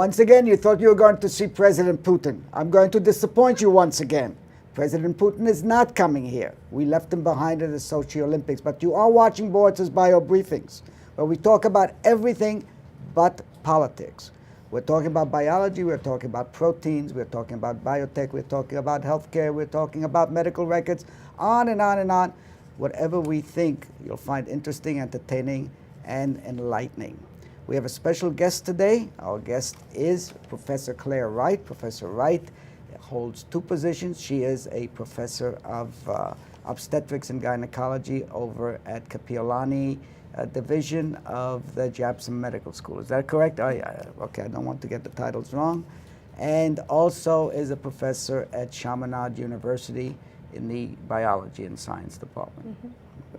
Once again, you thought you were going to see President Putin. I'm going to disappoint you once again. President Putin is not coming here. We left him behind at the Sochi Olympics. But you are watching Boritzer's bio briefings, where we talk about everything but politics. We're talking about biology, we're talking about proteins, we're talking about biotech, we're talking about healthcare, we're talking about medical records, on and on and on. Whatever we think you'll find interesting, entertaining, and enlightening. We have a special guest today. Our guest is Professor Claire Wright. Professor Wright holds two positions. She is a professor of obstetrics and gynecology over at Kapiolani Division of the Japson Medical School. Is that correct? Okay, I don't want to get the titles wrong. And also is a professor at Chaminade University in the biology and science department.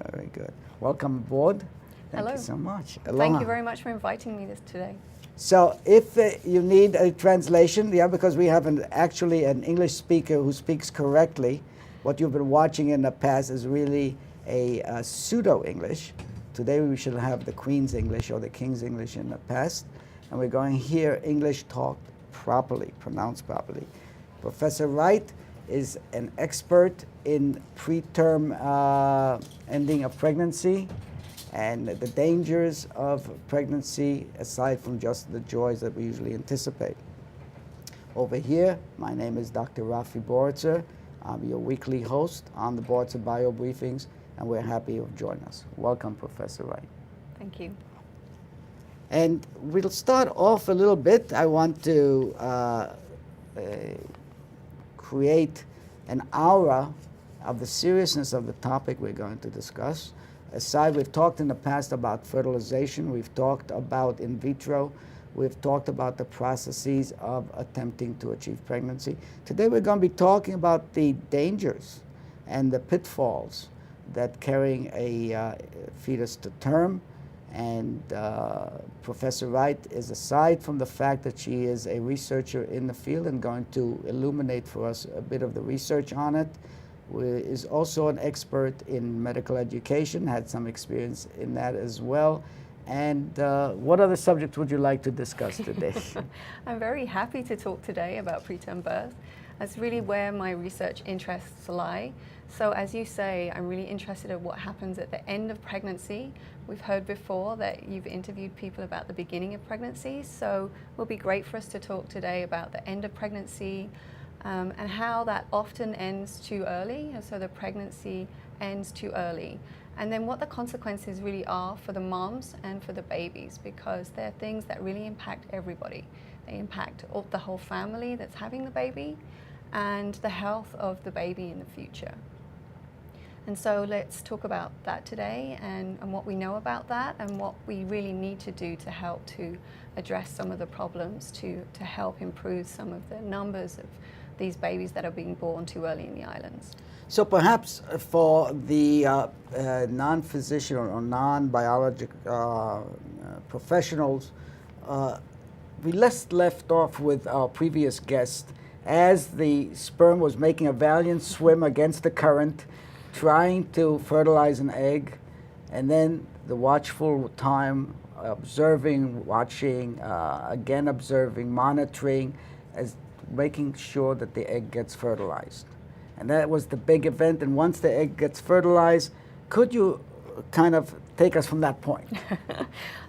Very good. Welcome aboard. Thank Hello. you so much. Thank Aloha. you very much for inviting me today. So if you need a translation, because we have actually an English speaker who speaks correctly, what you've been watching in the past is really a pseudo-English. Today we should have the Queen's English or the King's English in the past, and we're going to hear English talked properly, pronounced properly. Professor Wright is an expert in preterm ending of pregnancy and the dangers of pregnancy, aside from just the joys that we usually anticipate. Over here, my name is Dr. Rafi Boritzer. I'm your weekly host on the Boritzer Bio Briefings, and we're happy you've joined us. Welcome, Professor Wright. Thank you. And we'll start off a little bit. I want to create an aura of the seriousness of the topic we're going to discuss. Aside, we've talked in the past about fertilization, we've talked about in vitro, we've talked about the processes of attempting to achieve pregnancy. Today we're going to be talking about the dangers and the pitfalls that carrying a fetus to term. And Professor Wright is, aside from the fact that she is a researcher in the field and going to illuminate for us a bit of the research on it, is also an expert in medical education, had some experience in that as well. And what other subjects would you like to discuss today? I'm very happy to talk today about preterm birth. That's really where my research interests lie. So as you say, I'm really interested in what happens at the end of pregnancy. We've heard before that you've interviewed people about the beginning of pregnancy, so it will be great for us to talk today about the end of pregnancy, and how that often ends too early, and so the pregnancy ends too early. And then what the consequences really are for the moms and for the babies, because they're things that really impact everybody. They impact the whole family that's having the baby and the health of the baby in the future. And so let's talk about that today and what we know about that and what we really need to do to help to address some of the problems to help improve some of the numbers of these babies that are being born too early in the islands. So perhaps for the non-physician or non-biologic professionals, we left off with our previous guest as the sperm was making a valiant swim against the current, trying to fertilize an egg, and then the watchful time, observing, watching, again observing, monitoring, as making sure that the egg gets fertilized. And that was the big event. And once the egg gets fertilized, could you kind of take us from that point?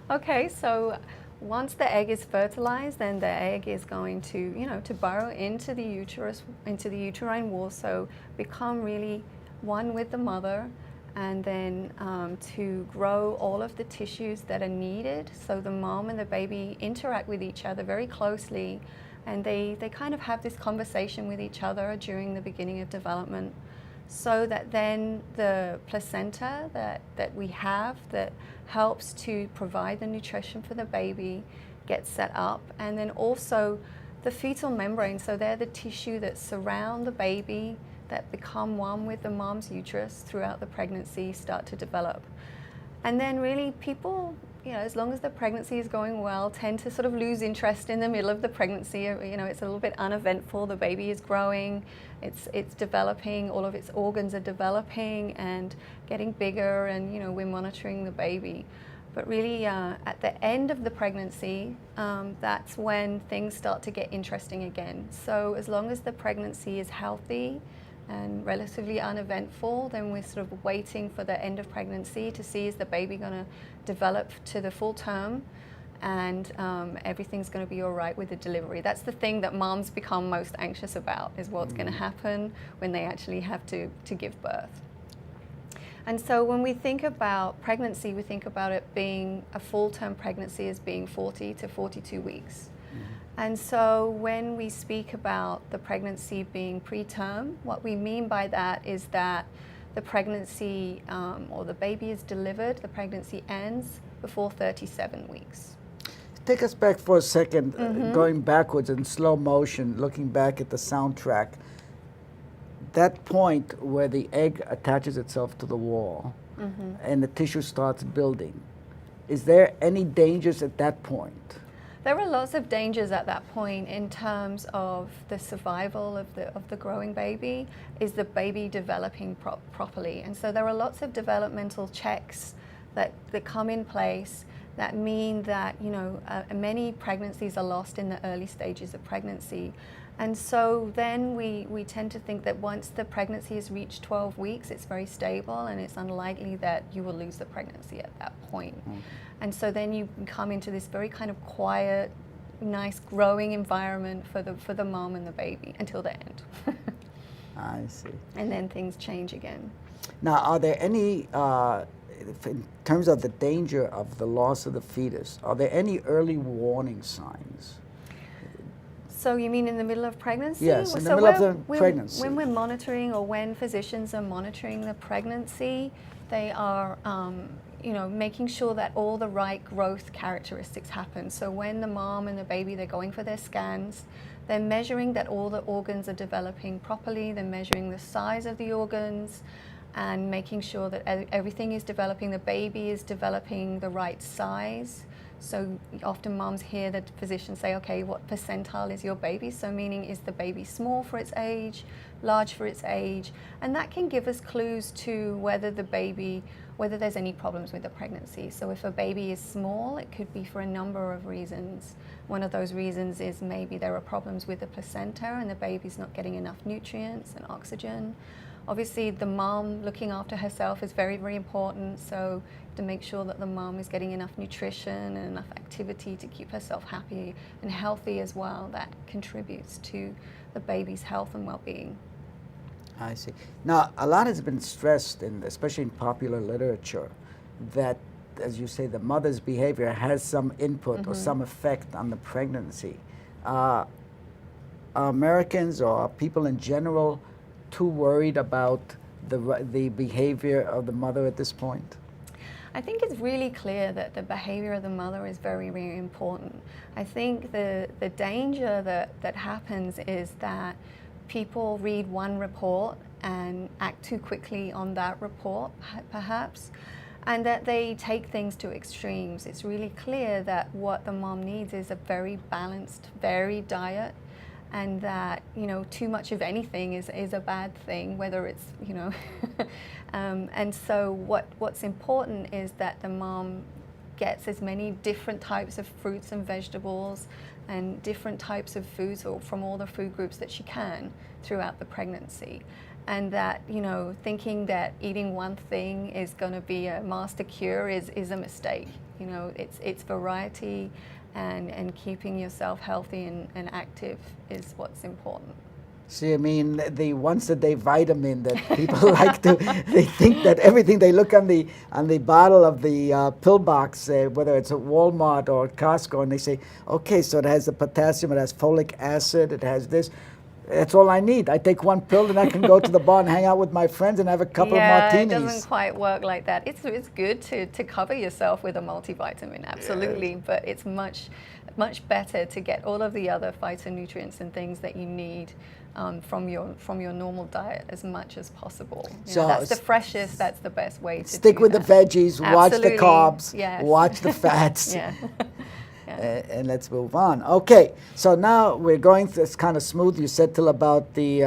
Okay, so once the egg is fertilized, then the egg is going to, to burrow into the uterus, into the uterine wall, so become really one with the mother, and then to grow all of the tissues that are needed, so the mom and the baby interact with each other very closely, and they kind of have this conversation with each other during the beginning of development, so that then the placenta that we have that helps to provide the nutrition for the baby gets set up, and then also the fetal membrane, so they're the tissue that surround the baby that become one with the mom's uterus throughout the pregnancy, start to develop. And then really people, as long as the pregnancy is going well, tend to sort of lose interest in the middle of the pregnancy. It's a little bit uneventful. The baby is growing, it's developing, all of its organs are developing and getting bigger, and we're monitoring the baby. But really, at the end of the pregnancy, that's when things start to get interesting again. So as long as the pregnancy is healthy and relatively uneventful, then we're sort of waiting for the end of pregnancy to see, is the baby going to develop to the full term, and everything's going to be all right with the delivery. That's the thing that moms become most anxious about, is what's going to happen when they actually have to give birth. And so when we think about pregnancy, we think about it being a full-term pregnancy as being 40 to 42 weeks. And so when we speak about the pregnancy being preterm, what we mean by that is that the pregnancy or the baby is delivered, the pregnancy ends before 37 weeks. Take us back for a second, going backwards in slow motion, looking back at the soundtrack. That point where the egg attaches itself to the wall and the tissue starts building, is there any dangers at that point? There are lots of dangers at that point in terms of the survival of the growing baby. Is the baby developing properly? And so there are lots of developmental checks that come in place that mean that, you know, many pregnancies are lost in the early stages of pregnancy. And so then we tend to think that once the pregnancy has reached 12 weeks, it's very stable and it's unlikely that you will lose the pregnancy at that point. And so then you come into this very kind of quiet, nice growing environment for the mom and the baby until the end. I see. And then things change again. Now, are there any, in terms of the danger of the loss of the fetus, are there any early warning signs? So you mean in the middle of pregnancy? Yes, in the middle of the pregnancy. When we're monitoring, or when physicians are monitoring the pregnancy, they are you know, making sure that all the right growth characteristics happen. So when the mom and the baby, they're going for their scans, they're measuring that all the organs are developing properly, they're measuring the size of the organs, and making sure that everything is developing, the baby is developing the right size. So often moms hear the physician say, okay, what percentile is your baby? So meaning, is the baby small for its age, large for its age? And that can give us clues to whether there's any problems with the pregnancy. So if a baby is small, it could be for a number of reasons. One of those reasons is maybe there are problems with the placenta and the baby's not getting enough nutrients and oxygen. Obviously, the mom looking after herself is very, very important. So to make sure that the mom is getting enough nutrition and enough activity to keep herself happy and healthy as well, that contributes to the baby's health and well-being. I see. Now, a lot has been stressed, especially in popular literature, that, as you say, the mother's behavior has some input or some effect on the pregnancy. Are Americans or people in general too worried about the behavior of the mother at this point? I think it's really clear that the behavior of the mother is very, very important. I think the danger that happens is that people read one report and act too quickly on that report, perhaps, and that they take things to extremes. It's really clear that what the mom needs is a very balanced, varied diet, and that, you know, too much of anything is a bad thing, whether it's, you know, and so what's important is that the mom gets as many different types of fruits and vegetables and different types of foods from all the food groups that she can throughout the pregnancy. And that, you know, thinking that eating one thing is going to be a master cure is a mistake. You know, it's variety and keeping yourself healthy and active is what's important. See, I mean, the once a day vitamin that people like to, they think that everything they look on the bottle of the pill box, whether it's at Walmart or at Costco, and they say, okay, so it has the potassium, it has folic acid, it has this. That's all I need. I take one pill and I can go to the bar and hang out with my friends and have a couple of martinis. Yeah, it doesn't quite work like that. It's good to cover yourself with a multivitamin, absolutely, yes. But it's much better to get all of the other phytonutrients and things that you need from your normal diet as much as possible. So that's the freshest, that's the best way to stick do with that. The veggies, Absolutely. Watch the carbs, Yes. watch the fats. Yeah. And let's move on. Okay, so now we're going. It's kind of smooth. You said till about the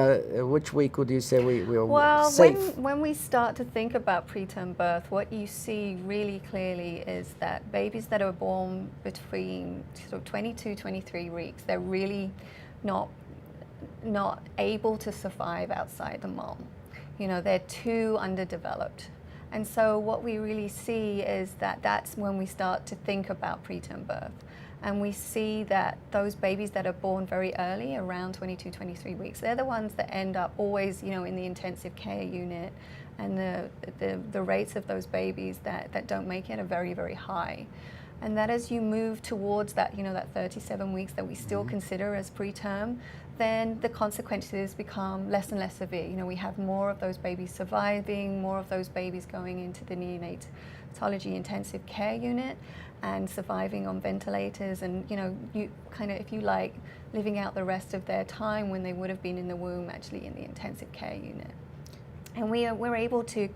which week would you say we're Well, safe? when we start to think about preterm birth, what you see really clearly is that babies that are born between sort of 22, 23 weeks, they're really not able to survive outside the mom. You know, they're too underdeveloped. And so what we really see is that that's when we start to think about preterm birth. And we see that those babies that are born very early, around 22, 23 weeks, they're the ones that end up always, you know, in the intensive care unit. And the rates of those babies that don't make it are very, very high. And that as you move towards that, you know, that 37 weeks that we still consider as preterm, then the consequences become less and less severe. You know, we have more of those babies surviving, more of those babies going into the neonatology intensive care unit and surviving on ventilators, and, you know, you kind of, if you like, living out the rest of their time when they would have been in the womb actually in the intensive care unit. And we're able to,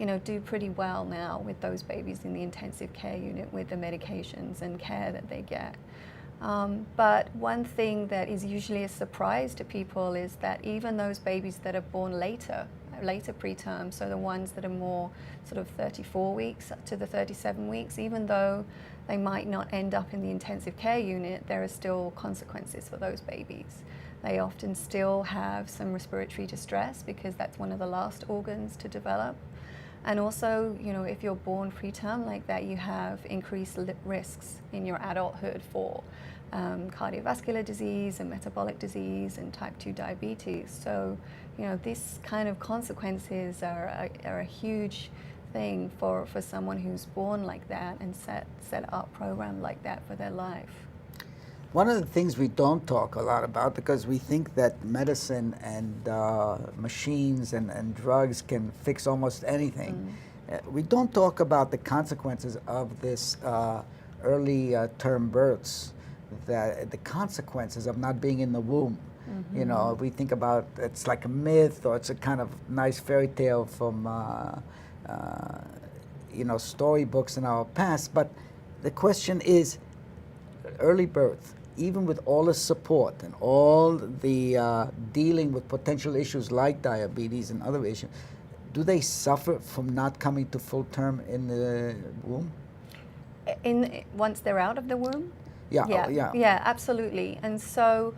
you know, do pretty well now with those babies in the intensive care unit with the medications and care that they get. But one thing that is usually a surprise to people is that even those babies that are born later preterm, so the ones that are more sort of 34 weeks to the 37 weeks, even though they might not end up in the intensive care unit, there are still consequences for those babies. They often still have some respiratory distress because that's one of the last organs to develop. And also, you know, if you're born preterm like that, you have increased risks in your adulthood for cardiovascular disease and metabolic disease and type 2 diabetes. So, you know, these kind of consequences are a huge thing for someone who's born like that and set up programmed like that for their life. One of the things we don't talk a lot about, because we think that medicine and machines and drugs can fix almost anything, we don't talk about the consequences of this early term births, the consequences of not being in the womb. You know, we think about it's like a myth, or it's a kind of nice fairy tale from you know, storybooks in our past. But the question is, early birth, even with all the support and all the dealing with potential issues like diabetes and other issues, do they suffer from not coming to full term in the womb? Once they're out of the womb? Yeah, Yeah, yeah. yeah, absolutely. And so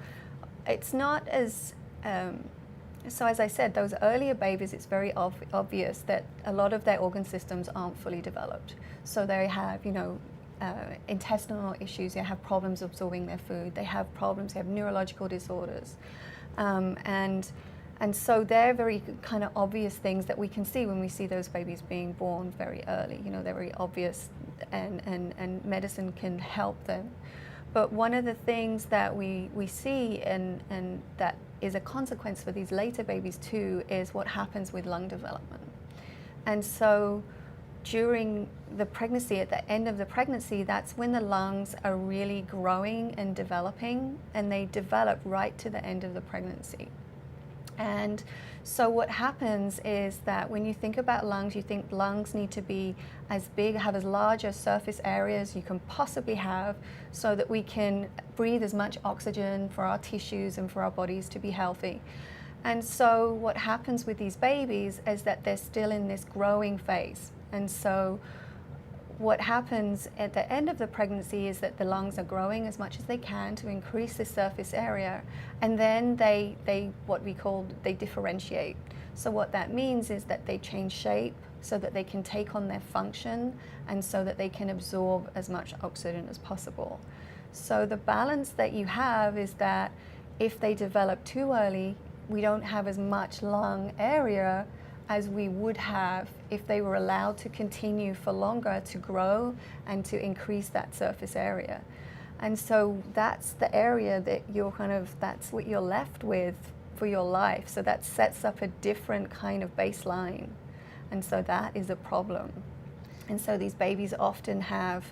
it's not as, so as I said, those earlier babies, it's very obvious that a lot of their organ systems aren't fully developed. So they have, you know, intestinal issues, they have problems absorbing their food, they have problems, they have neurological disorders. And so they're very kind of obvious things that we can see when we see those babies being born very early. You know, they're very obvious, and medicine can help them. But one of the things that we see and that is a consequence for these later babies too is what happens with lung development. And so during the pregnancy, at the end of the pregnancy, that's when the lungs are really growing and developing, and they develop right to the end of the pregnancy. And so what happens is that when you think about lungs, you think lungs need to be as big, have as large a surface area as you can possibly have, so that we can breathe as much oxygen for our tissues and for our bodies to be healthy. And so what happens with these babies is that they're still in this growing phase. And so what happens at the end of the pregnancy is that the lungs are growing as much as they can to increase the surface area, and then they differentiate. So what that means is that they change shape so that they can take on their function and so that they can absorb as much oxygen as possible. So the balance that you have is that if they develop too early, we don't have as much lung area as we would have if they were allowed to continue for longer to grow and to increase that surface area. And so that's the area that that's what you're left with for your life. So that sets up a different kind of baseline. And so that is a problem. And so these babies often have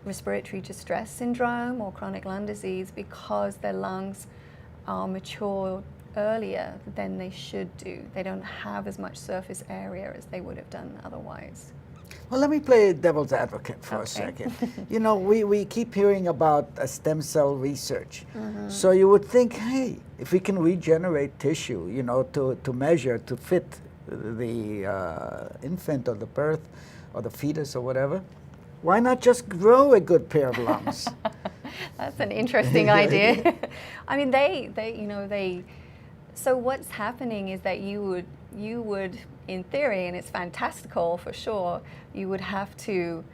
respiratory distress syndrome or chronic lung disease because their lungs are mature earlier than they should do. They don't have as much surface area as they would have done otherwise. Well, let me play devil's advocate for a Okay. second. You know, we keep hearing about stem cell research. So you would think, hey, if we can regenerate tissue, you know, to measure, to fit the infant or the birth or the fetus or whatever, why not just grow a good pair of lungs? That's an interesting idea. I mean, so what's happening is that you would, in theory, and it's fantastical for sure, you would have to,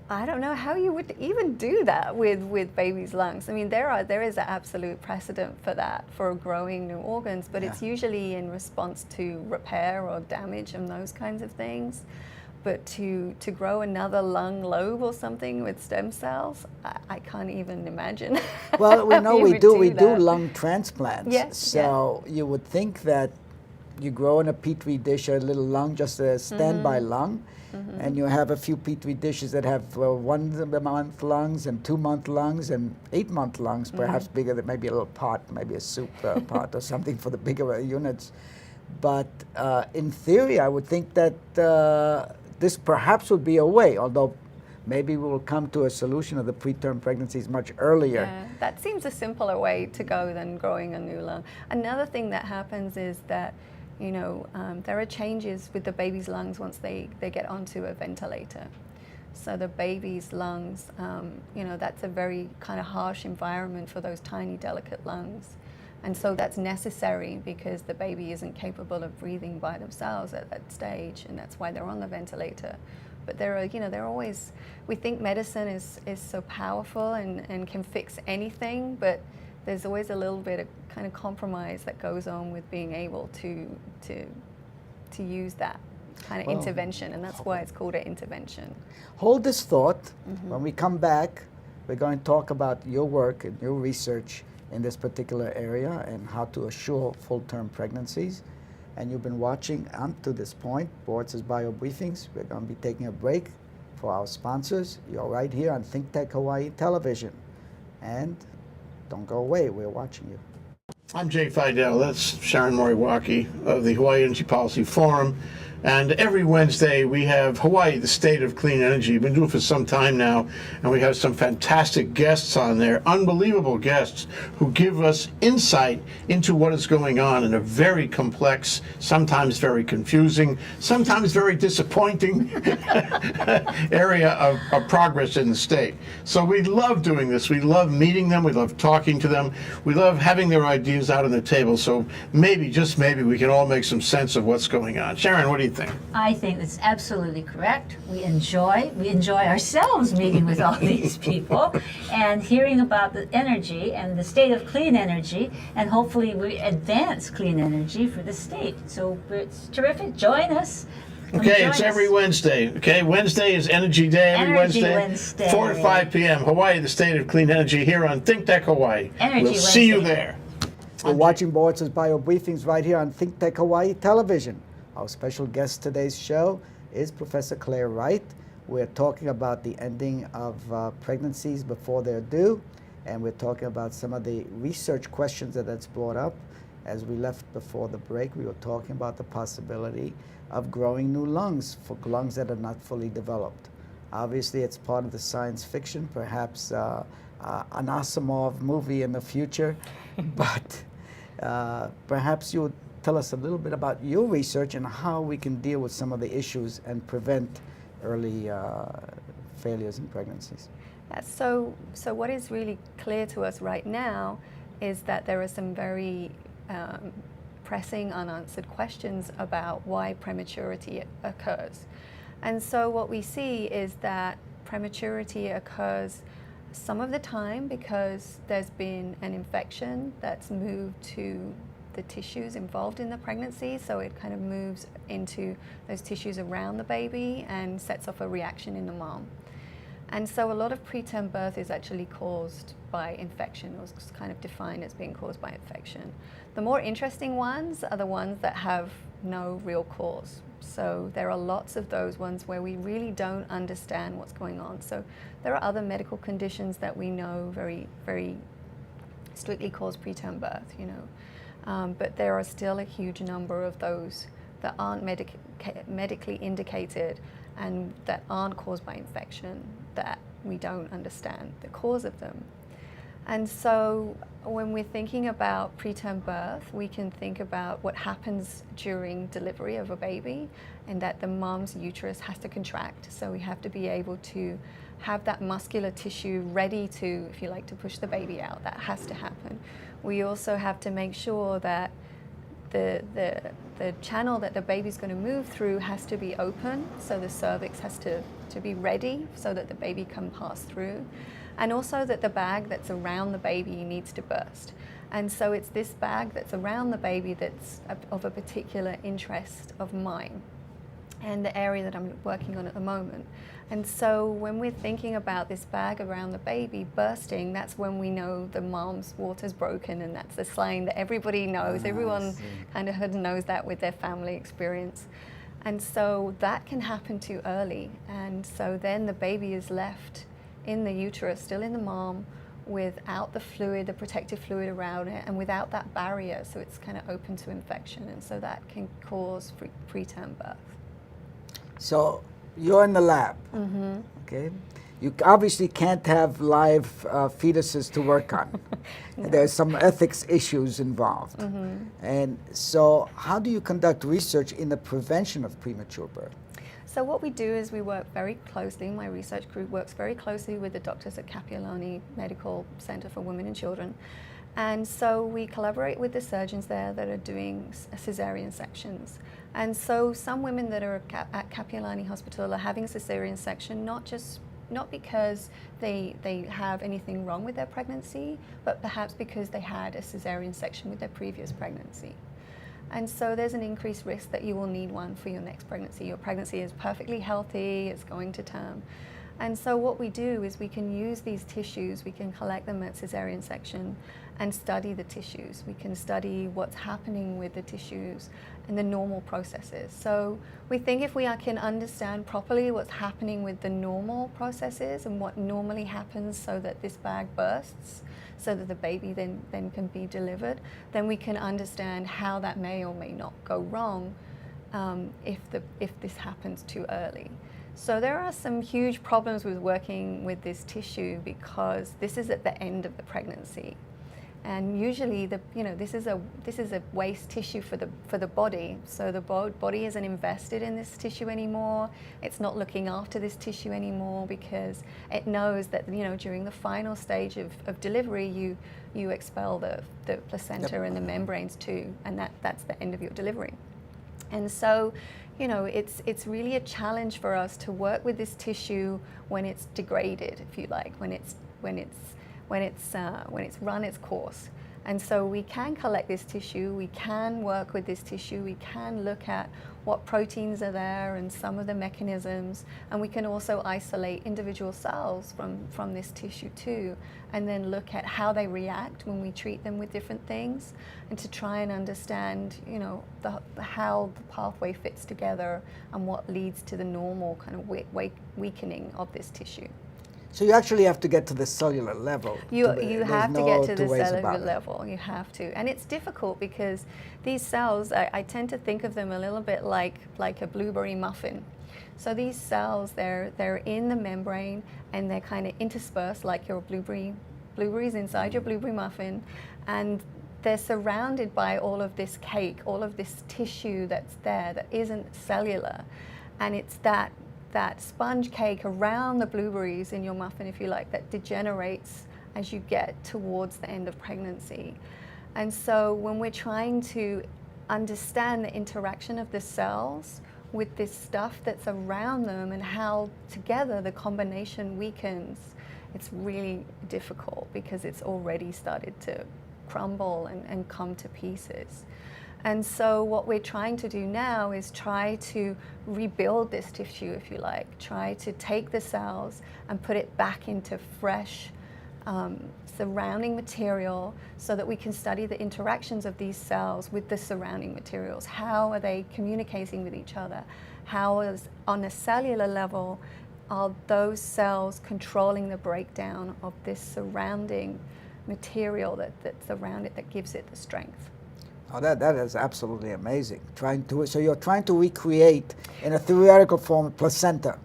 I don't know how you would even do that with babies' lungs. I mean, there is an absolute precedent for that, for growing new organs, but it's usually in response to repair or damage and those kinds of things. But to grow another lung lobe or something with stem cells, I can't even imagine. Well, we know you we would do that. lung transplants. Yes, So you would think that you grow in a petri dish a little lung, just a standby lung, and you have a few petri dishes that have 1 month lungs and 2 month lungs and 8 month lungs, perhaps bigger than maybe a little pot, maybe a soup pot or something for the bigger units. But in theory, I would think that this perhaps would be a way, although maybe we will come to a solution of the preterm pregnancies much earlier. Yeah, that seems a simpler way to go than growing a new lung. Another thing that happens is that, you know, there are changes with the baby's lungs once they get onto a ventilator. So the baby's lungs, you know, that's a very kind of harsh environment for those tiny, delicate lungs. And so that's necessary because the baby isn't capable of breathing by themselves at that stage, and that's why they're on the ventilator. But there are, you know, there are always, we think medicine is so powerful and can fix anything, but there's always a little bit of kind of compromise that goes on with being able to use that kind of intervention, and that's why it's called an intervention. Hold this thought. When we come back, we're going to talk about your work and your research in this particular area and how to assure full-term pregnancies. And you've been watching up to this point Boritzer's Bio Briefings. We're going to be taking a break for our sponsors. You're right here on ThinkTech Hawaii Television. And don't go away, we're watching you. I'm Jay Fidel. That's Sharon Moriwaki of the Hawaii Energy Policy Forum. And every Wednesday we have Hawaii, the State of Clean Energy. We've been doing it for some time now, and we have some fantastic guests on there, unbelievable guests who give us insight into what is going on in a very complex, sometimes very confusing, sometimes very disappointing area of progress in the state. So we love doing this. We love meeting them. We love talking to them. We love having their ideas out on the table. So maybe, just maybe, we can all make some sense of what's going on. Sharon, what do you think? I think that's absolutely correct. We enjoy ourselves meeting with all these people and hearing about the energy and the state of clean energy, and hopefully we advance clean energy for the state. So it's terrific. Join us. Okay, it's every Wednesday. Okay, Wednesday is Energy Day. Every Energy Wednesday, 4 to 5 p.m. Hawaii, the State of Clean Energy, here on ThinkTech Hawaii. We'll see you there. We're watching Boritzer's Bio Briefings right here on ThinkTech Hawaii Television. Our special guest today's show is Professor Claire Wright. We're talking about the ending of pregnancies before they're due, and we're talking about some of the research questions that's brought up. As we left before the break, we were talking about the possibility of growing new lungs for lungs that are not fully developed. Obviously, it's part of the science fiction, perhaps an Asimov movie in the future, but perhaps you would tell us a little bit about your research and how we can deal with some of the issues and prevent early failures in pregnancies. So what is really clear to us right now is that there are some very pressing unanswered questions about why prematurity occurs. And so what we see is that prematurity occurs some of the time because there's been an infection that's moved to the tissues involved in the pregnancy, so it kind of moves into those tissues around the baby and sets off a reaction in the mom. And so a lot of preterm birth is actually caused by infection, or is kind of defined as being caused by infection. The more interesting ones are the ones that have no real cause. So there are lots of those ones where we really don't understand what's going on. So there are other medical conditions that we know very, very strictly cause preterm birth, you know. But there are still a huge number of those that aren't medically indicated and that aren't caused by infection that we don't understand the cause of them. And so when we're thinking about preterm birth, we can think about what happens during delivery of a baby, and that the mom's uterus has to contract. So we have to be able to have that muscular tissue ready to, if you like, to push the baby out. That has to happen. We also have to make sure that the channel that the baby's going to move through has to be open, so the cervix has to be ready so that the baby can pass through. And also that the bag that's around the baby needs to burst. And so it's this bag that's around the baby that's of a particular interest of mine and the area that I'm working on at the moment. And so when we're thinking about this bag around the baby bursting, that's when we know the mom's water's broken, and that's the sign that everybody knows. Everyone kind of knows that with their family experience. And so that can happen too early. And so then the baby is left in the uterus, still in the mom, without the fluid, the protective fluid around it, and without that barrier, so it's kind of open to infection, and so that can cause preterm birth. So you're in the lab, okay? You obviously can't have live fetuses to work on. No. There's some ethics issues involved. And so how do you conduct research in the prevention of premature birth? So what we do is we work very closely, my research group works very closely with the doctors at Kapiolani Medical Center for Women and Children. And so we collaborate with the surgeons there that are doing cesarean sections. And so some women that are at Kapiolani Hospital are having a cesarean section, not because they have anything wrong with their pregnancy, but perhaps because they had a cesarean section with their previous pregnancy. And so there's an increased risk that you will need one for your next pregnancy. Your pregnancy is perfectly healthy, it's going to term. And so what we do is we can use these tissues, we can collect them at cesarean section and study the tissues. We can study what's happening with the tissues and the normal processes. So we think if we can understand properly what's happening with the normal processes and what normally happens so that this bag bursts, so that the baby then can be delivered, then we can understand how that may or may not go wrong if this happens too early. So there are some huge problems with working with this tissue because this is at the end of the pregnancy. And usually, this is a waste tissue for the body. So the body isn't invested in this tissue anymore. It's not looking after this tissue anymore because it knows that during the final stage of delivery, you expel the placenta and the membranes too, and that's the end of your delivery. And so, it's really a challenge for us to work with this tissue when it's degraded, if you like, when it's run its course. And so we can collect this tissue, we can work with this tissue, we can look at what proteins are there and some of the mechanisms, and we can also isolate individual cells from this tissue too, and then look at how they react when we treat them with different things, and to try and understand, how the pathway fits together and what leads to the normal kind of weakening of this tissue. So you actually have to get to the cellular level. You have to get to the cellular level. You have to, and it's difficult because these cells, I tend to think of them a little bit like a blueberry muffin. So these cells, they're in the membrane and they're kind of interspersed like your blueberries inside your blueberry muffin, and they're surrounded by all of this cake, all of this tissue that's there that isn't cellular, and it's that sponge cake around the blueberries in your muffin, if you like, that degenerates as you get towards the end of pregnancy. And so when we're trying to understand the interaction of the cells with this stuff that's around them and how together the combination weakens, it's really difficult because it's already started to crumble and come to pieces. And so what we're trying to do now is try to rebuild this tissue, if you like, try to take the cells and put it back into fresh surrounding material so that we can study the interactions of these cells with the surrounding materials. How are they communicating with each other? How is, on a cellular level, are those cells controlling the breakdown of this surrounding material that's around it that gives it the strength? Oh, that is absolutely amazing. So you're trying to recreate in a theoretical form placenta.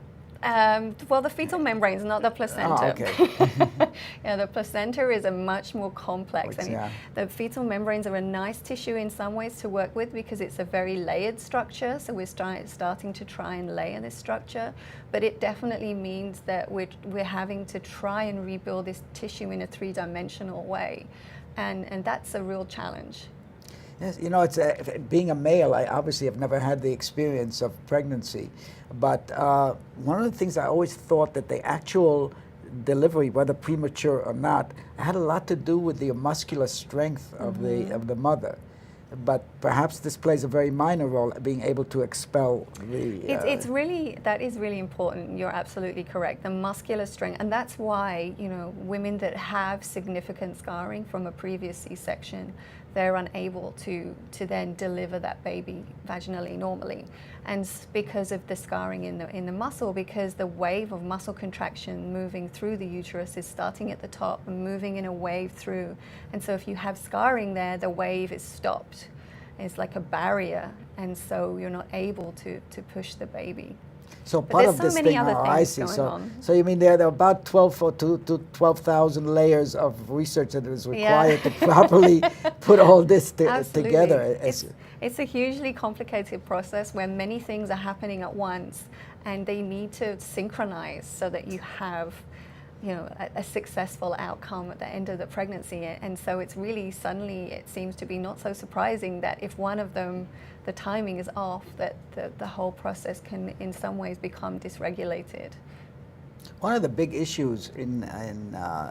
Well, the fetal membranes, not the placenta. Oh, okay. Yeah, the placenta is a much more complex. I mean, Yeah. the fetal membranes are a nice tissue in some ways to work with because it's a very layered structure. So we're starting to try and layer this structure, but it definitely means that we're having to try and rebuild this tissue in a three-dimensional way, and that's a real challenge. Yes, you know, it's being a male, I obviously have never had the experience of pregnancy, but one of the things I always thought that the actual delivery, whether premature or not, had a lot to do with the muscular strength of the mother. But perhaps this plays a very minor role, being able to expel the... That is really important. You're absolutely correct. The muscular strength, and that's why, you know, women that have significant scarring from a previous C-section, they're unable to then deliver that baby vaginally normally. And because of the scarring in the muscle, because the wave of muscle contraction moving through the uterus is starting at the top and moving in a wave through. And so if you have scarring there, the wave is stopped. It's like a barrier, and so you're not able to push the baby. So But part there's of so this many thing, other I things see. going on. So you mean there are about 12 to 12,000 layers of research that is required to properly put all this Absolutely. together. It's a hugely complicated process where many things are happening at once, and they need to synchronize so that you have, you know, a successful outcome at the end of the pregnancy. And so it's really suddenly, it seems to be not so surprising that if one of them, the timing is off, that the whole process can in some ways become dysregulated. One of the big issues in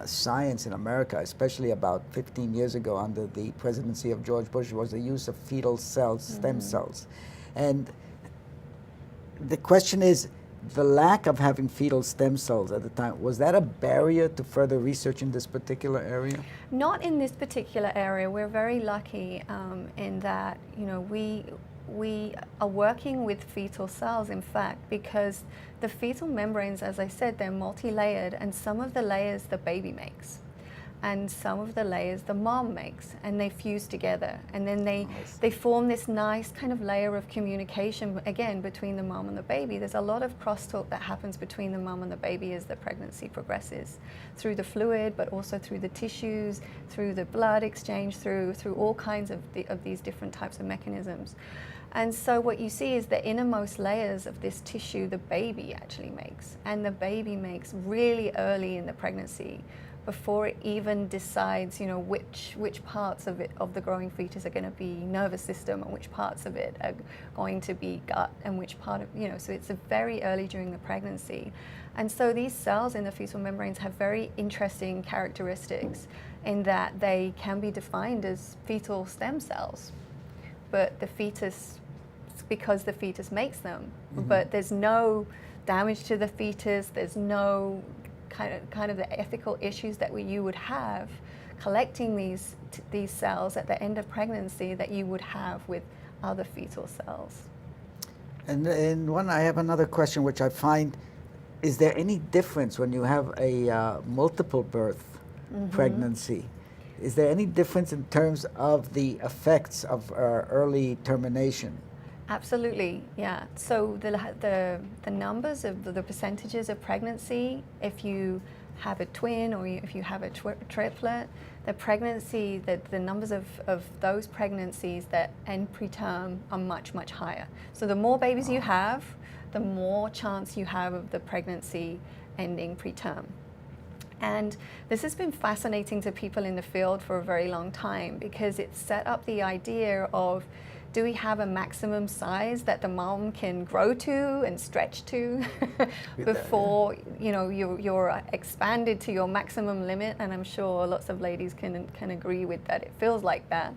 science in America, especially about 15 years ago under the presidency of George Bush, was the use of fetal cells, stem cells. And the question is, the lack of having fetal stem cells at the time, was that a barrier to further research in this particular area? Not in this particular area. We're very lucky in that, you know, we are working with fetal cells, in fact, because the fetal membranes, as I said, they're multi-layered, and some of the layers the baby makes, and some of the layers the mom makes, and they fuse together, and then they form this nice kind of layer of communication, again, between the mom and the baby. There's a lot of crosstalk that happens between the mom and the baby as the pregnancy progresses, through the fluid, but also through the tissues, through the blood exchange, through all kinds of these different types of mechanisms. And so what you see is the innermost layers of this tissue the baby actually makes, and the baby makes really early in the pregnancy, before it even decides, you know, which parts of the growing fetus are going to be nervous system, and which parts of it are going to be gut, and which part of, you know, so it's very early during the pregnancy. And so these cells in the fetal membranes have very interesting characteristics in that they can be defined as fetal stem cells, but the fetus, because the fetus makes them, but there's no damage to the fetus, there's no kind of the ethical issues that you would have collecting these cells at the end of pregnancy that you would have with other fetal cells. And I have another question, which I find, is there any difference when you have a multiple birth pregnancy? Is there any difference in terms of the effects of early termination? Absolutely, yeah. So the numbers of the percentages of pregnancy, if you have a twin or if you have a triplet, the numbers of those pregnancies that end preterm are much, much higher. So the more babies you have, the more chance you have of the pregnancy ending preterm. And this has been fascinating to people in the field for a very long time, because it's set up the idea of, do we have a maximum size that the mom can grow to and stretch to before, you know, you're expanded to your maximum limit? And I'm sure lots of ladies can agree with that. It feels like that.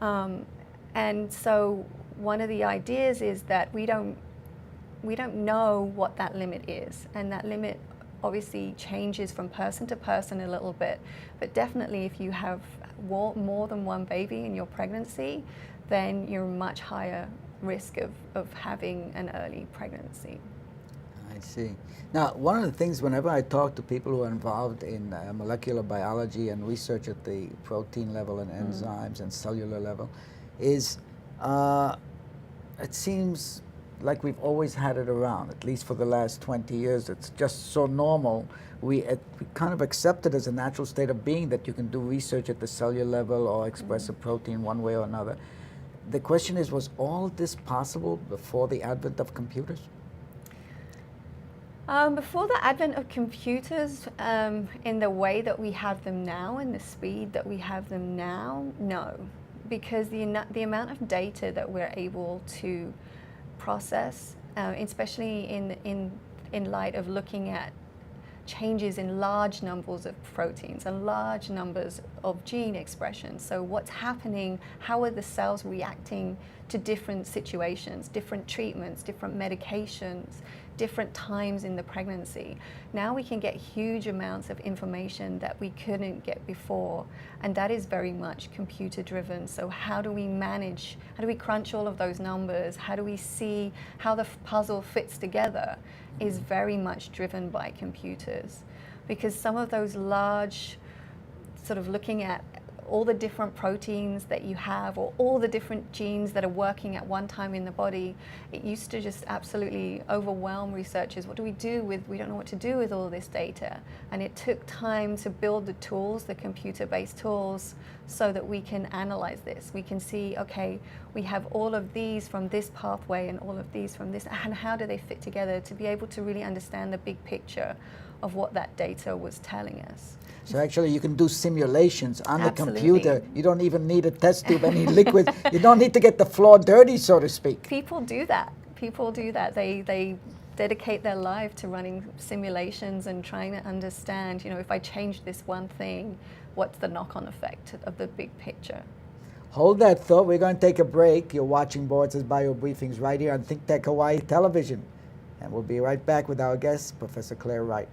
And so one of the ideas is that we don't know what that limit is, and that limit obviously changes from person to person a little bit, but definitely if you have more than one baby in your pregnancy, then you're much higher risk of having an early pregnancy. I see. Now, one of the things, whenever I talk to people who are involved in molecular biology and research at the protein level and enzymes and cellular level, is it seems like we've always had it around, at least for the last 20 years. It's just so normal. We kind of accept it as a natural state of being that you can do research at the cellular level or express a protein one way or another. The question is, was all this possible before the advent of computers? Before the advent of computers, in the way that we have them now and the speed that we have them now, no. Because the amount of data that we're able to process, especially in light of looking at changes in large numbers of proteins and large numbers of gene expressions. So what's happening, how are the cells reacting to different situations, different treatments, different medications, different times in the pregnancy. Now we can get huge amounts of information that we couldn't get before, and that is very much computer driven. So how do we manage, how do we crunch all of those numbers, how do we see how the puzzle fits together is very much driven by computers. Because some of those large, sort of looking at all the different proteins that you have or all the different genes that are working at one time in the body, it used to just absolutely overwhelm researchers. What do we do with, we don't know what to do with all this data. And it took time to build the tools, the computer-based tools, so that we can analyze this. We can see, okay, we have all of these from this pathway and all of these from this, and how do they fit together to be able to really understand the big picture of what that data was telling us. So actually you can do simulations on the Absolutely. computer. You don't even need a test tube, any liquid. You don't need to get the floor dirty, so to speak. People do that. People do that. They dedicate their life to running simulations and trying to understand, you know, if I change this one thing, what's the knock-on effect of the big picture? Hold that thought. We're going to take a break. You're watching Boritzer's Bio Briefings right here on ThinkTech Hawaii Television. And we'll be right back with our guest, Professor Claire Wright.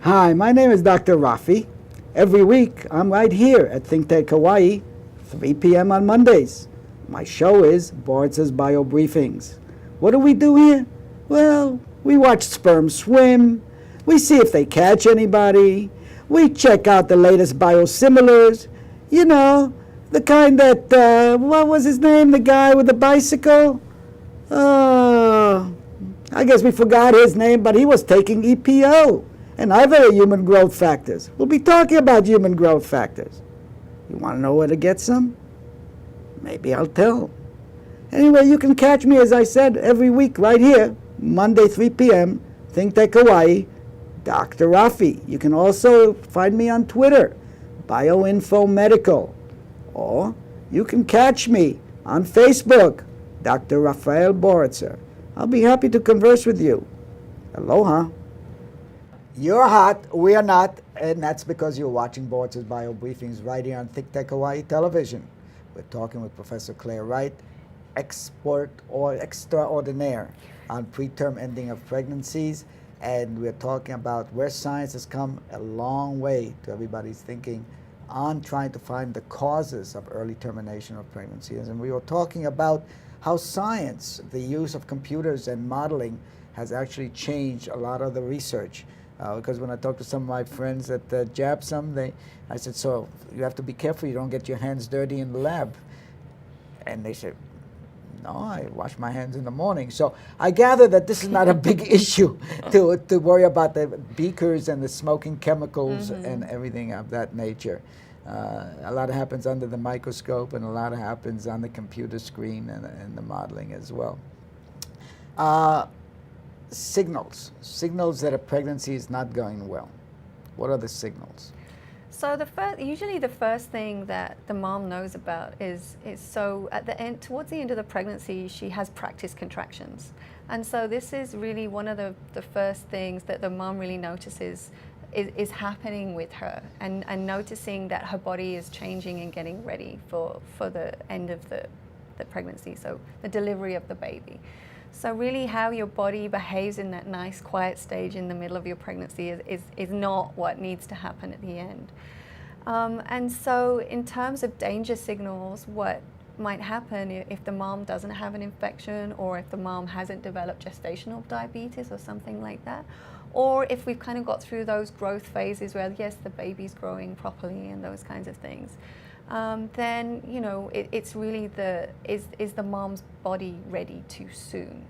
Hi, my name is Dr. Rafi. Every week, I'm right here at ThinkTech Hawaii, 3 p.m. on Mondays. My show is Boritzer's Bio Briefings. What do we do here? Well, we watch sperm swim. We see if they catch anybody. We check out the latest biosimilars. You know, the kind that, what was his name? The guy with the bicycle? I guess we forgot his name, but he was taking EPO and other human growth factors. We'll be talking about human growth factors. You want to know where to get some? Maybe I'll tell. Anyway, you can catch me, as I said, every week right here, Monday, 3 p.m., ThinkTech Hawaii, Dr. Rafi. You can also find me on Twitter, BioInfoMedical. Or you can catch me on Facebook, Dr. Rafael Boritzer. I'll be happy to converse with you. Aloha. You're hot, we're not, and that's because you're watching Boritzer's Bio Briefings right here on ThinkTech Hawaii Television. We're talking with Professor Claire Wright, expert or extraordinaire on preterm ending of pregnancies, and we're talking about where science has come a long way to everybody's thinking on trying to find the causes of early termination of pregnancies. And we were talking about how science, the use of computers and modeling, has actually changed a lot of the research. Because when I talk to some of my friends at JAPSOM, I said, so you have to be careful you don't get your hands dirty in the lab. And they said, no, I wash my hands in the morning. So I gather that this is not a big issue to worry about the beakers and the smoking chemicals and everything of that nature. A lot happens under the microscope, and a lot happens on the computer screen and the modeling as well. Signals that a pregnancy is not going well. What are the signals? So usually the first thing that the mom knows about is so at the end, towards the end of the pregnancy, she has practice contractions. And so this is really one of the first things that the mom really notices is happening with her, and noticing that her body is changing and getting ready for the end of the pregnancy, so the delivery of the baby. So really how your body behaves in that nice quiet stage in the middle of your pregnancy is not what needs to happen at the end. And so in terms of danger signals, what might happen if the mom doesn't have an infection, or if the mom hasn't developed gestational diabetes or something like that, or if we've kind of got through those growth phases where, yes, the baby's growing properly and those kinds of things. then it's really is the mom's body ready too soon?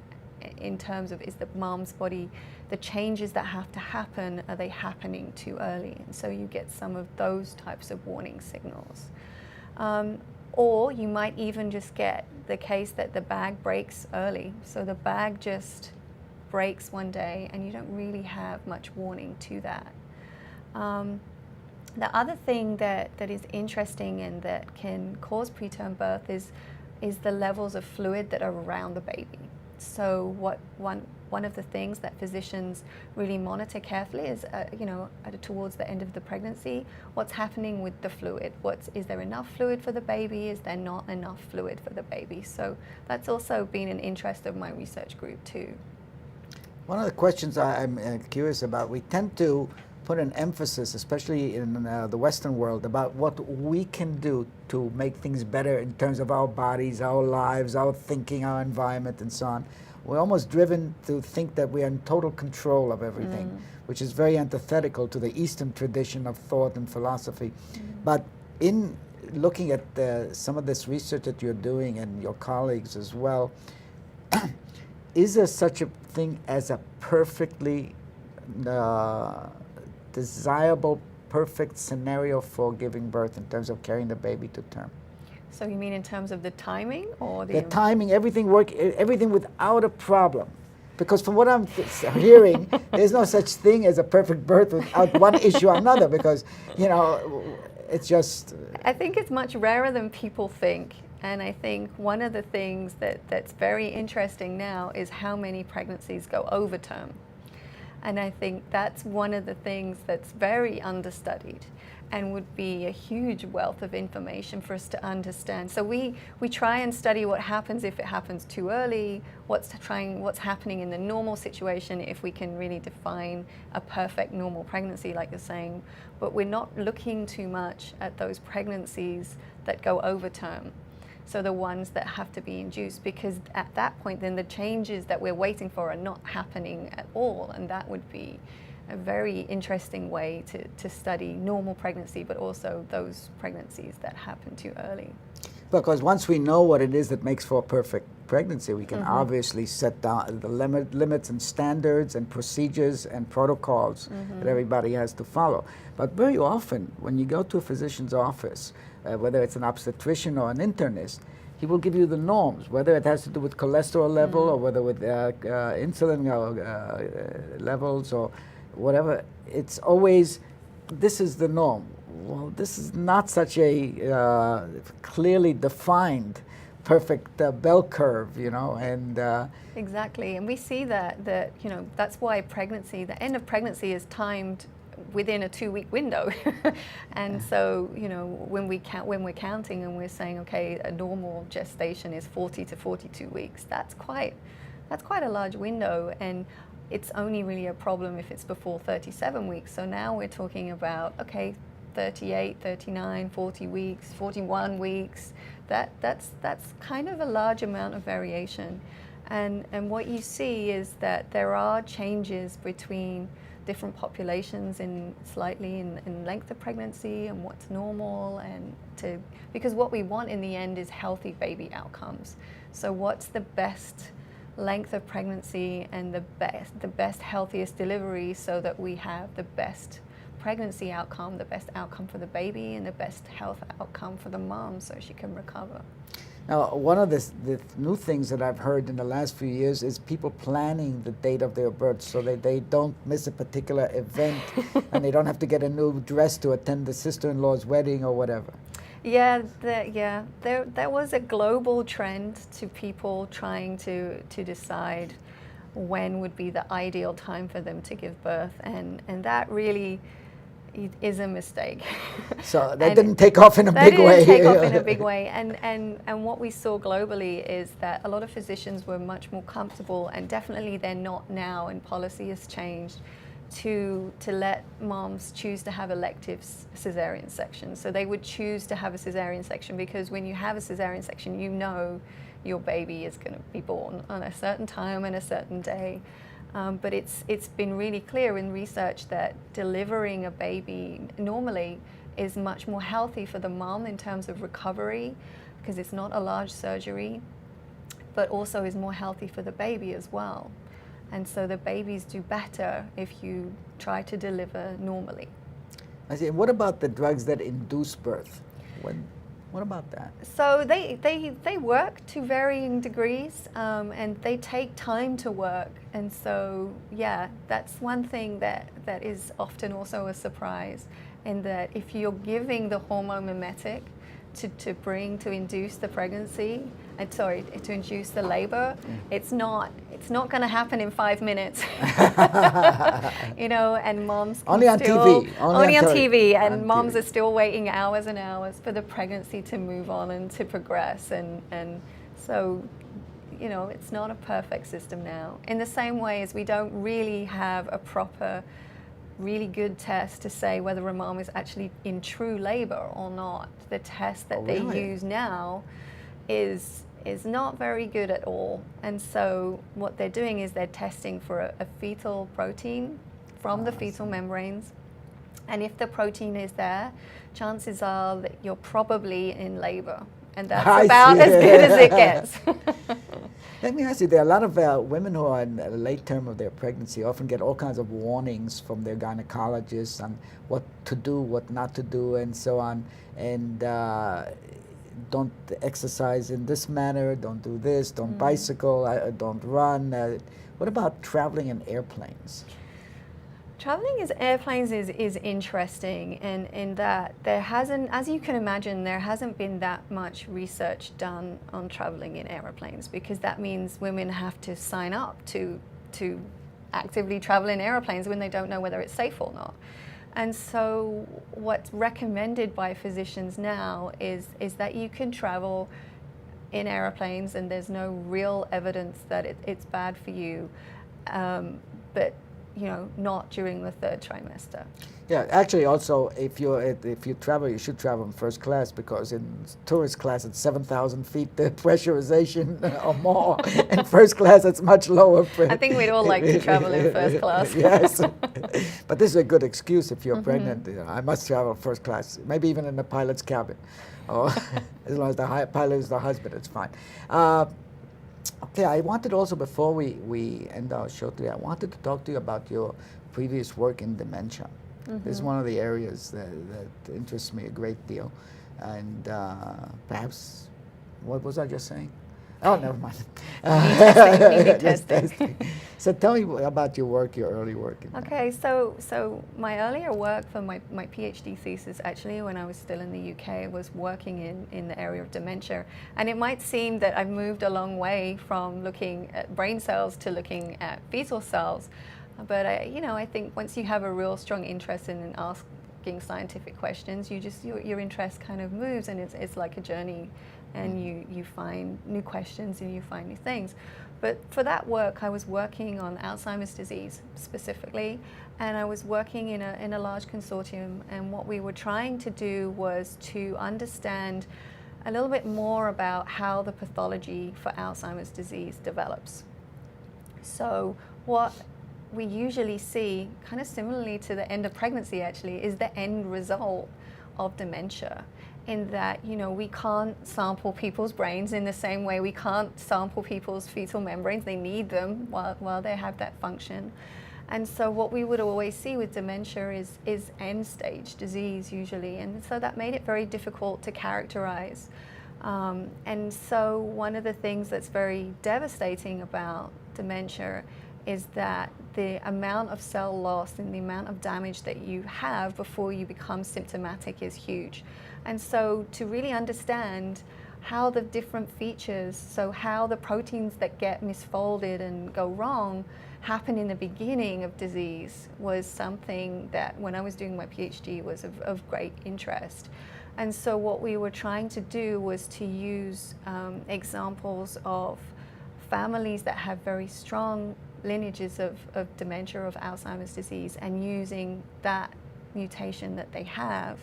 In terms of, is the mom's body, the changes that have to happen, are they happening too early? And so you get some of those types of warning signals. Or you might even just get the case that the bag breaks early. So the bag just breaks one day and you don't really have much warning to that. The other thing that is interesting and that can cause preterm birth is the levels of fluid that are around the baby. So one of the things that physicians really monitor carefully is, towards the end of the pregnancy, what's happening with the fluid. Is there enough fluid for the baby? Is there not enough fluid for the baby? So that's also been an interest of my research group too. One of the questions I'm curious about, we tend to put an emphasis, especially in the Western world, about what we can do to make things better in terms of our bodies, our lives, our thinking, our environment, and so on. We're almost driven to think that we are in total control of everything, which is very antithetical to the Eastern tradition of thought and philosophy. But in looking at some of this research that you're doing and your colleagues as well, is there such a thing as a perfectly desirable, perfect scenario for giving birth in terms of carrying the baby to term? So you mean in terms of the timing or the timing, everything without a problem? Because from what I'm hearing, there's no such thing as a perfect birth without one issue or another, because, it's just... I think it's much rarer than people think. And I think one of the things that's very interesting now is how many pregnancies go over term. And I think that's one of the things that's very understudied and would be a huge wealth of information for us to understand. So we try and study what happens if it happens too early, what's happening in the normal situation, if we can really define a perfect normal pregnancy, like you're saying. But we're not looking too much at those pregnancies that go over term. So the ones that have to be induced, because at that point then the changes that we're waiting for are not happening at all, and that would be a very interesting way to study normal pregnancy, but also those pregnancies that happen too early. Because once we know what it is that makes for a perfect pregnancy, we can obviously set down the limits and standards and procedures and protocols that everybody has to follow. But very often, when you go to a physician's office, whether it's an obstetrician or an internist, he will give you the norms, whether it has to do with cholesterol level or whether with insulin levels or whatever. It's always, this is the norm. Well, this is not such a clearly defined perfect bell curve, and... Exactly, and we see that that's why pregnancy, the end of pregnancy is timed within a 2-week window. And so, when we're counting and we're saying, okay, a normal gestation is 40 to 42 weeks, that's quite a large window, and it's only really a problem if it's before 37 weeks. So now we're talking about, okay, 38, 39, 40 weeks, 41 weeks. That's kind of a large amount of variation. And what you see is that there are changes between different populations slightly in length of pregnancy and what's normal, because what we want in the end is healthy baby outcomes. So what's the best length of pregnancy and the best healthiest delivery, so that we have the best pregnancy outcome, the best outcome for the baby, and the best health outcome for the mom, so she can recover. Now, one of the new things that I've heard in the last few years is people planning the date of their birth so that they don't miss a particular event and they don't have to get a new dress to attend the sister-in-law's wedding or whatever. Yeah, there was a global trend to people trying to decide when would be the ideal time for them to give birth, and that really is a mistake. So that didn't take off in a big way. That didn't take off in a big way, and what we saw globally is that a lot of physicians were much more comfortable, and definitely they're not now, and policy has changed, to let moms choose to have elective cesarean sections. So they would choose to have a cesarean section because when you have a cesarean section, you know your baby is going to be born on a certain time and a certain day. But it's been really clear in research that delivering a baby normally is much more healthy for the mom in terms of recovery, because it's not a large surgery, but also is more healthy for the baby as well. And so the babies do better if you try to deliver normally. I see. What about the drugs that induce birth? What about that? So they work to varying degrees, and they take time to work. And so, yeah, that's one thing that is often also a surprise, in that if you're giving the hormone mimetic to induce the pregnancy, to induce the labor, it's not going to happen in 5 minutes. You know, and moms can Only on still, TV. Only on TV, and on moms TV. are still waiting hours and hours for the pregnancy to move on and to progress, and so, you know, it's not a perfect system now. In the same way as we don't really have a proper, really good test to say whether a mom is actually in true labor or not. The test that they use now is not very good at all. And so what they're doing is they're testing for a fetal protein from the fetal membranes. And if the protein is there, chances are that you're probably in labor. And that's about as good as it gets. Let me ask you, there are a lot of women who are in the late term of their pregnancy often get all kinds of warnings from their gynecologists on what to do, what not to do, and so on. And don't exercise in this manner, don't do this, don't bicycle, don't run. What about traveling in airplanes? Traveling in airplanes is interesting in that there hasn't, as you can imagine, there hasn't been that much research done on traveling in airplanes, because that means women have to sign up to actively travel in airplanes when they don't know whether it's safe or not. And so what's recommended by physicians now is that you can travel in airplanes and there's no real evidence that it's bad for you, but you know, not during the 3rd trimester. Yeah, actually, also, if you travel, you should travel in first class, because in tourist class it's 7,000 feet the pressurization or more. In first class, it's much lower. I think we'd all like to travel in first class. Yes, but this is a good excuse if you're pregnant. You know, I must travel first class, maybe even in the pilot's cabin, or as long as the pilot is the husband, it's fine. Okay, I wanted also, before we end our show today, I wanted to talk to you about your previous work in dementia. This is one of the areas that interests me a great deal. And perhaps, what was I just saying? Oh, never mind. Just testing. So tell me about your work, your early work. Okay, so my earlier work for my PhD thesis, actually, when I was still in the UK, was working in the area of dementia. And it might seem that I've moved a long way from looking at brain cells to looking at fetal cells. But I think once you have a real strong interest in asking scientific questions, your interest kind of moves, and it's like a journey. And you find new questions and you find new things. But for that work, I was working on Alzheimer's disease specifically, and I was working in a large consortium, and what we were trying to do was to understand a little bit more about how the pathology for Alzheimer's disease develops. So what we usually see, kind of similarly to the end of pregnancy actually, is the end result of dementia. In that, we can't sample people's brains in the same way we can't sample people's fetal membranes. They need them while they have that function. And so what we would always see with dementia is end-stage disease usually. And so that made it very difficult to characterize. And so one of the things that's very devastating about dementia is that the amount of cell loss and the amount of damage that you have before you become symptomatic is huge. And so to really understand how the different features, so how the proteins that get misfolded and go wrong happen in the beginning of disease, was something that when I was doing my PhD was of great interest. And so what we were trying to do was to use examples of families that have very strong lineages of dementia, of Alzheimer's disease, and using that mutation that they have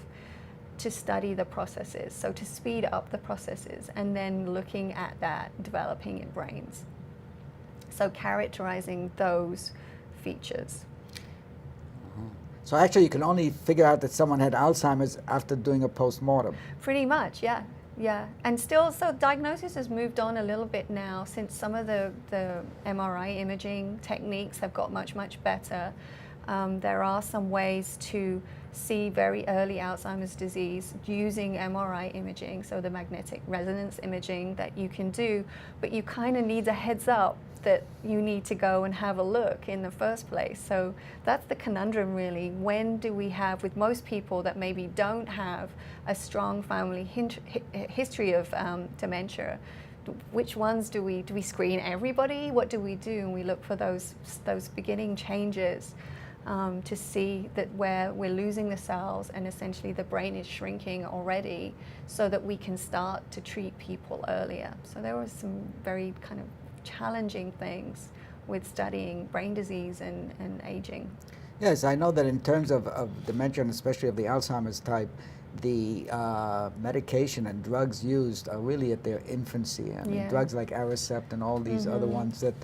to study the processes, so to speed up the processes, and then looking at that developing in brains. So characterizing those features. So actually, you can only figure out that someone had Alzheimer's after doing a post-mortem. Pretty much, yeah. Yeah, and still, so diagnosis has moved on a little bit now since some of the MRI imaging techniques have got much, much better. There are some ways to see very early Alzheimer's disease using MRI imaging, so the magnetic resonance imaging that you can do, but you kind of need a heads up that you need to go and have a look in the first place. So that's the conundrum really. When do we have, with most people that maybe don't have a strong family history of dementia, which ones do we screen everybody? What do we do? And we look for those beginning changes to see that where we're losing the cells and essentially the brain is shrinking already, so that we can start to treat people earlier. So there were some very kind of challenging things with studying brain disease and aging. Yes, I know that in terms of dementia, and especially of the Alzheimer's type, the medication and drugs used are really at their infancy. I mean, drugs like Aricept and all these other ones that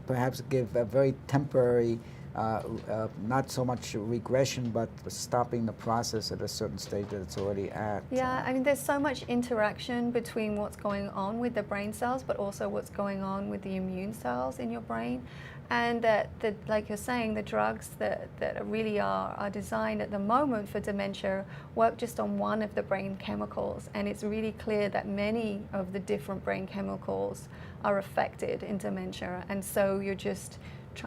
perhaps give a very temporary, not so much regression, but stopping the process at a certain stage that it's already at. Yeah, I mean, there's so much interaction between what's going on with the brain cells, but also what's going on with the immune cells in your brain. And that, like you're saying, the drugs that really are designed at the moment for dementia work just on one of the brain chemicals. And it's really clear that many of the different brain chemicals are affected in dementia. And so you're just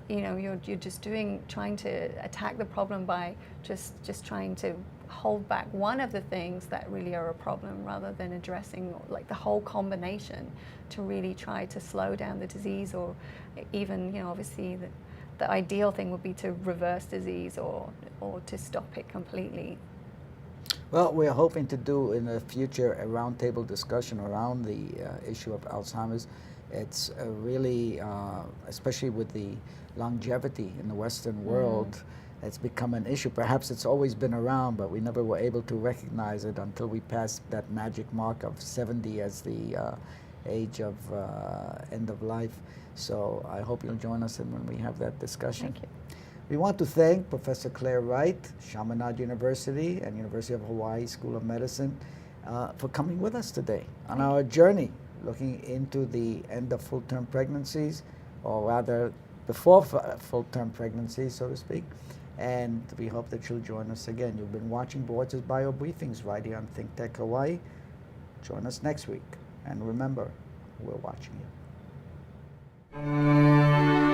you're just trying to attack the problem by just trying to hold back one of the things that really are a problem, rather than addressing like the whole combination to really try to slow down the disease, or even, obviously the ideal thing would be to reverse disease or to stop it completely. Well, we're hoping to do in the future a roundtable discussion around the issue of Alzheimer's. It's really, especially with the longevity in the Western world, it's become an issue. Perhaps it's always been around, but we never were able to recognize it until we passed that magic mark of 70 as the age of end of life. So I hope you'll join us in when we have that discussion. Thank you. We want to thank Professor Claire Wright, Chaminade University and University of Hawaii School of Medicine, for coming with us today on our journey looking into the end of full-term pregnancies, or rather before full-term pregnancy, so to speak. And we hope that you'll join us again. You've been watching Boritzer's Bio Briefings right here on ThinkTech Hawaii. Join us next week. And remember, we're watching you.